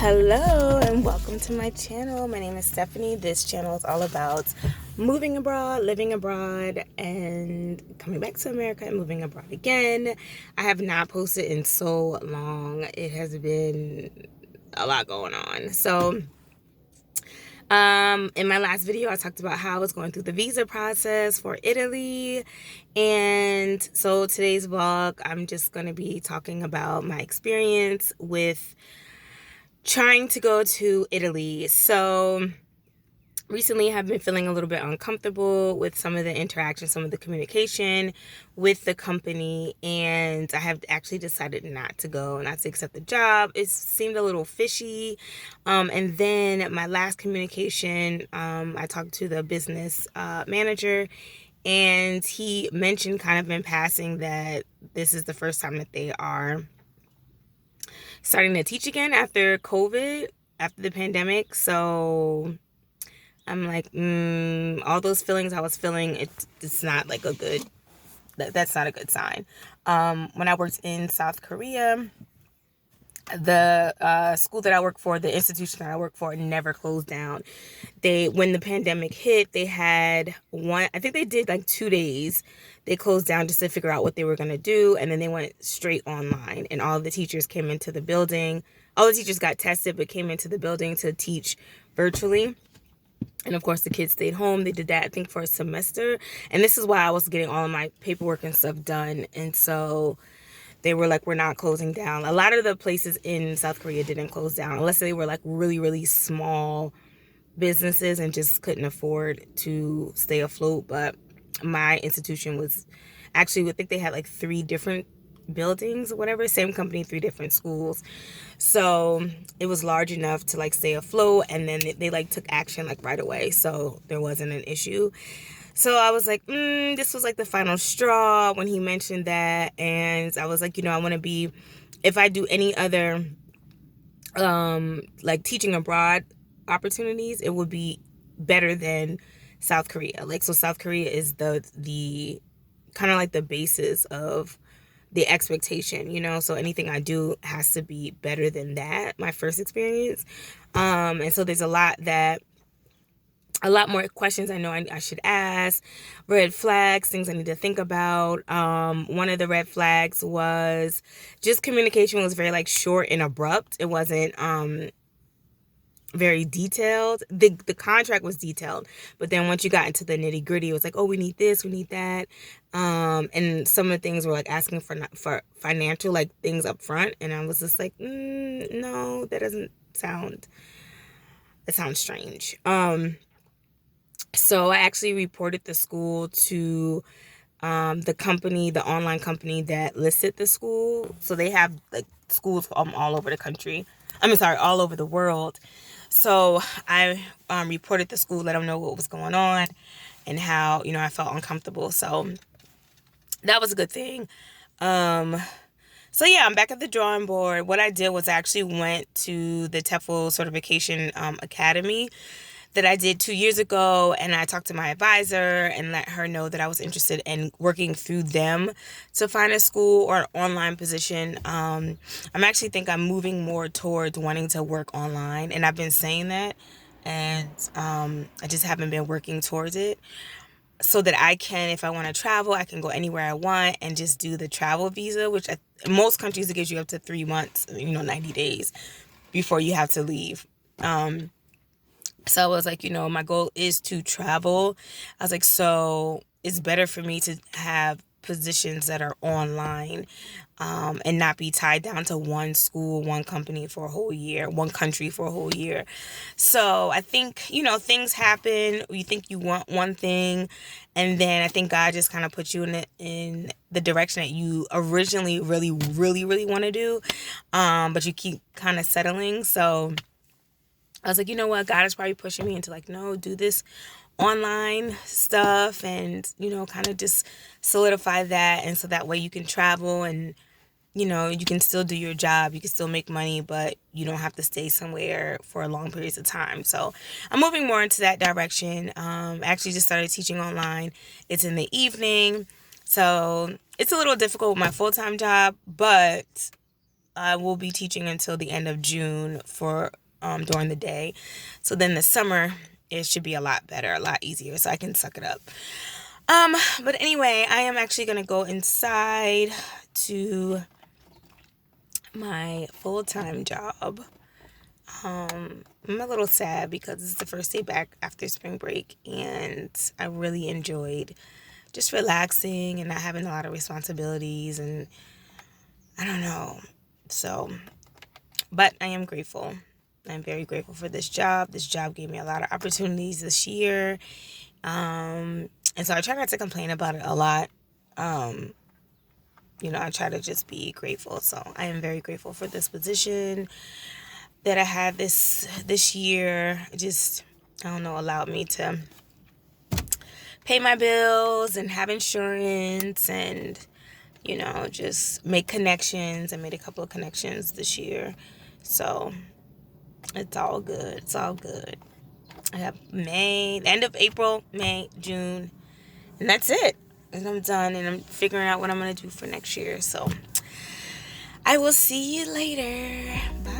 Hello and welcome to my channel. My name is Stephanie. This channel is all about moving abroad, living abroad, and coming back to America and moving abroad again. I have not posted in so long. It has been a lot going on. So in my last video, I talked about how I was going through the visa process for Italy. And so today's vlog, I'm just going to be talking about my experience with trying to go to Italy. So recently I have been feeling a little bit uncomfortable with some of the interaction, some of the communication with the company, and I have actually decided not to go, not to accept the job. It seemed a little fishy. And then my last communication, I talked to the business manager, and he mentioned kind of in passing that this is the first time that they are starting to teach again after COVID, after the pandemic. So I'm like, all those feelings I was feeling, it's not like a good, that's not a good sign. When I worked in South Korea, the school that I work for, the institution that I work for, never closed down. When the pandemic hit, they had I think they did like 2 days. They closed down just to figure out what they were going to do. And then they went straight online, and all of the teachers came into the building. All the teachers got tested, but came into the building to teach virtually. And of course, the kids stayed home. They did that, I think, for a semester. And this is why I was getting all of my paperwork and stuff done. And so they were like, we're not closing down. A lot of the places in South Korea didn't close down unless they were like really, really small businesses and just couldn't afford to stay afloat. But my institution was actually, I think they had like 3 different buildings or whatever, same company, 3 different schools. So it was large enough to like stay afloat, and then they like took action like right away, so there wasn't an issue. So I was like, this was like the final straw when he mentioned that. And I was like, I want to be, if I do any other like teaching abroad opportunities, it would be better than South Korea. Like, so South Korea is the kind of like the basis of the expectation, so anything I do has to be better than that, my first experience. And so there's a lot more questions I know I should ask, red flags, things I need to think about. One of the red flags was just communication was very like short and abrupt. It wasn't very detailed. The contract was detailed, but then once you got into the nitty gritty, it was like, oh, we need this, we need that. And some of the things were like asking for financial like things up front. And I was just like, no, that sounds strange. So I actually reported the school to the online company that listed the school. So they have like schools all over the country. All over the world. So I reported the school, let them know what was going on and how, I felt uncomfortable. So that was a good thing. So yeah, I'm back at the drawing board. What I did was I actually went to the TEFL Certification Academy that I did 2 years ago, and I talked to my advisor and let her know that I was interested in working through them to find a school or an online position. I'm actually think I'm moving more towards wanting to work online, and I've been saying that, and I just haven't been working towards it, so that I can, if I want to travel, I can go anywhere I want and just do the travel visa, which most countries it gives you up to 3 months, 90 days before you have to leave. So I was like, my goal is to travel. I was like, so it's better for me to have positions that are online and not be tied down to one school, one company for a whole year, one country for a whole year. So I think, things happen. You think you want one thing, and then I think God just kind of puts you in the direction that you originally really, really, really want to do, but you keep kind of settling. So I was like, you know what? God is probably pushing me into like, no, do this online stuff and, kind of just solidify that. And so that way you can travel and, you can still do your job. You can still make money, but you don't have to stay somewhere for long periods of time. So I'm moving more into that direction. I actually just started teaching online. It's in the evening. So it's a little difficult with my full-time job, but I will be teaching until the end of June for during the day. So then the summer it should be a lot better, a lot easier, so I can suck it up. But anyway, I am actually gonna go inside to my full-time job. I'm a little sad because it's the first day back after spring break, and I really enjoyed just relaxing and not having a lot of responsibilities, and I don't know. So, but I am grateful. I'm very grateful for this job. This job gave me a lot of opportunities this year. And so I try not to complain about it a lot. I try to just be grateful. So I am very grateful for this position that I had this year. It just, I don't know, allowed me to pay my bills and have insurance and, just make connections. I made a couple of connections this year. So it's all good. It's all good. I have May, end of April, May, June, and that's it. And I'm done, and I'm figuring out what I'm going to do for next year. So I will see you later. Bye.